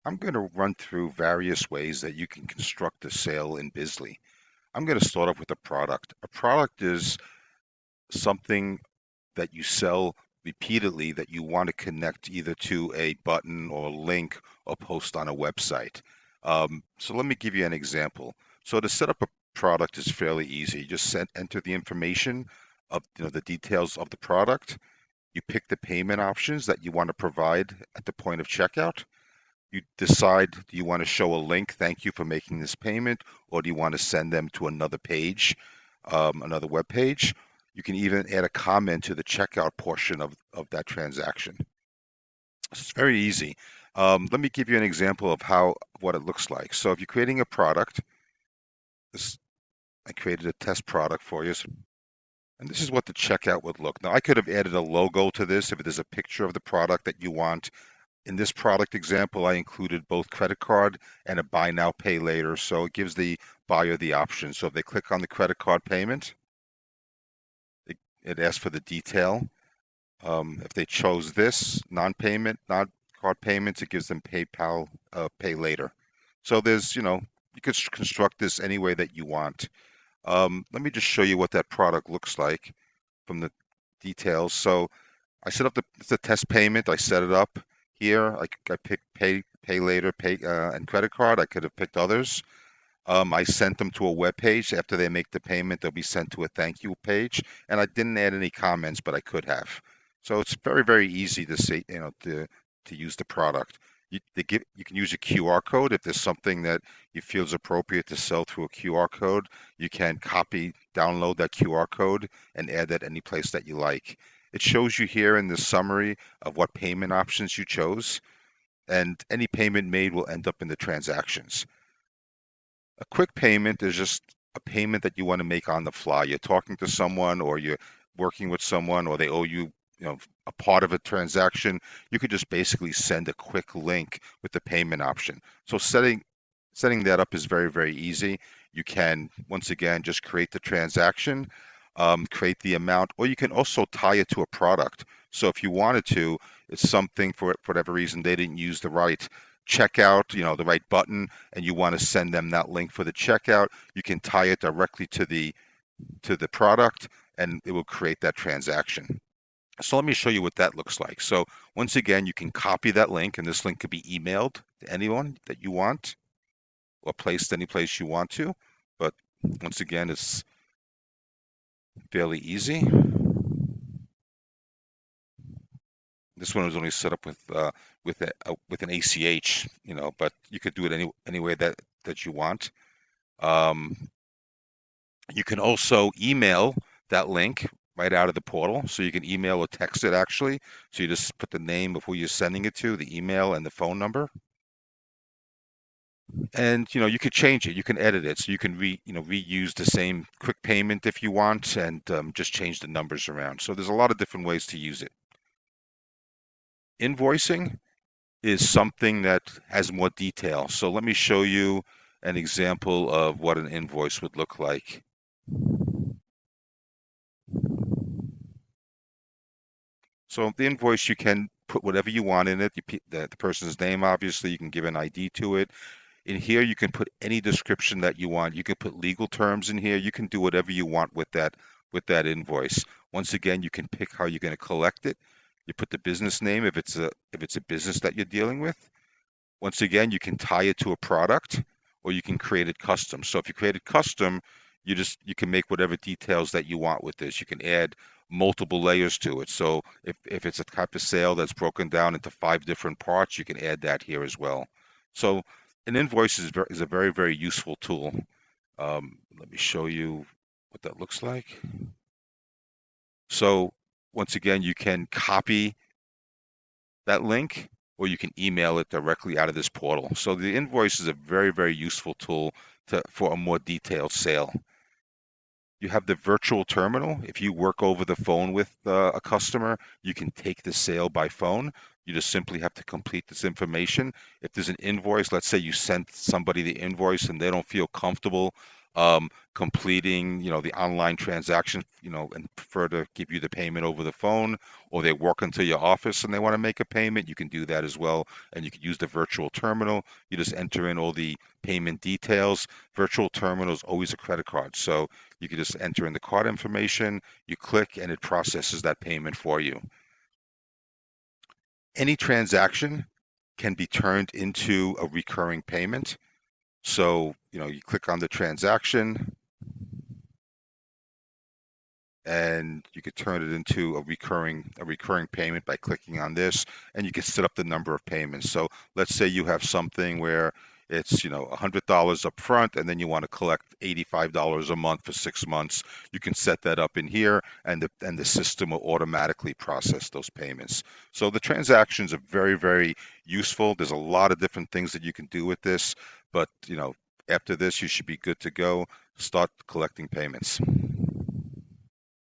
I'm going to run through various ways that you can construct a sale in Byzly. I'm going to start off with a product. A product is something that you sell repeatedly that you want to connect either to a button or a link or post on a website. So let me give you an example. So to set up a product is fairly easy. You just enter the information of the details of the product. You pick the payment options that you want to provide at the point of checkout. You decide, do you want to show a link, thank you for making this payment, or do you want to send them to another page, another web page? You can even add a comment to the checkout portion of that transaction. It's very easy. Let me give you an example of what it looks like. So if you're creating a product, this I created a test product for you, and this is what the checkout would look. Now I could have added a logo to this if there's a picture of the product that you want. In this product example, I included both credit card and a buy now, pay later. So it gives the buyer the option. So if they click on the credit card payment, it asks for the detail. If they chose this non-payment, not card payments, it gives them PayPal pay later. So you could construct this any way that you want. Let me just show you what that product looks like from the details. So I set up it's a test payment. I set it up here. I picked pay later, and credit card. I could have picked others. I sent them to a web page. After they make the payment, they'll be sent to a thank you page. And I didn't add any comments, but I could have. So it's very, very easy to see, to use the product. You can use a QR code if there's something that you feel is appropriate to sell through a QR code. You can download that QR code and add that any place that you like. It shows you here in the summary of what payment options you chose, and any payment made will end up in the transactions. A quick payment is just a payment that you want to make on the fly. You're talking to someone or you're working with someone or they owe you, a part of a transaction. You could just basically send a quick link with the payment option. So setting that up is very, very easy. You can, once again, just create the transaction, create the amount, or you can also tie it to a product. So if you wanted to, it's something for whatever reason they didn't use the right checkout, the right button, and you want to send them that link for the checkout, you can tie it directly to the product, and it will create that transaction. So let me show you what that looks like. So once again, you can copy that link, and this link could be emailed to anyone that you want or placed any place you want to. But once again, it's fairly easy. This one was only set up with an ACH, but you could do it any way that you want. Um, you can also email that link right out of the portal, so you can email or text it actually. So you just put the name of who you're sending it to, the email, and the phone number. And you could change it, you can edit it, so you can reuse the same quick payment if you want, and just change the numbers around. So there's a lot of different ways to use it. Invoicing is something that has more detail. So let me show you an example of what an invoice would look like. So the invoice, you can put whatever you want in it. The person's name, obviously, you can give an ID to it. In here, you can put any description that you want. You can put legal terms in here. You can do whatever you want with that invoice. Once again, you can pick how you're going to collect it. You put the business name if it's a business that you're dealing with. Once again, you can tie it to a product, or you can create it custom. So if you create it custom, you can make whatever details that you want with this. You can add multiple layers to it. So if it's a type of sale that's broken down into 5 different parts, you can add that here as well. So an invoice is a very, very useful tool. Let me show you what that looks like. So once again, you can copy that link, or you can email it directly out of this portal. So the invoice is a very, very useful tool for a more detailed sale. You have the virtual terminal. If you work over the phone with a customer, you can take the sale by phone. You just simply have to complete this information. If there's an invoice, let's say you sent somebody the invoice and they don't feel comfortable completing, the online transaction, and prefer to give you the payment over the phone, or they walk into your office and they want to make a payment, you can do that as well. And you can use the virtual terminal. You just enter in all the payment details. Virtual terminal is always a credit card. So you can just enter in the card information, you click, and it processes that payment for you. Any transaction can be turned into a recurring payment. So, you click on the transaction and you could turn it into a recurring payment by clicking on this, and you can set up the number of payments. So let's say you have something where it's $100 up front, and then you want to collect $85 a month for 6 months. You can set that up in here, and the system will automatically process those payments. So the transactions are very, very useful. There's a lot of different things that you can do with this, but after this you should be good to go. Start collecting payments.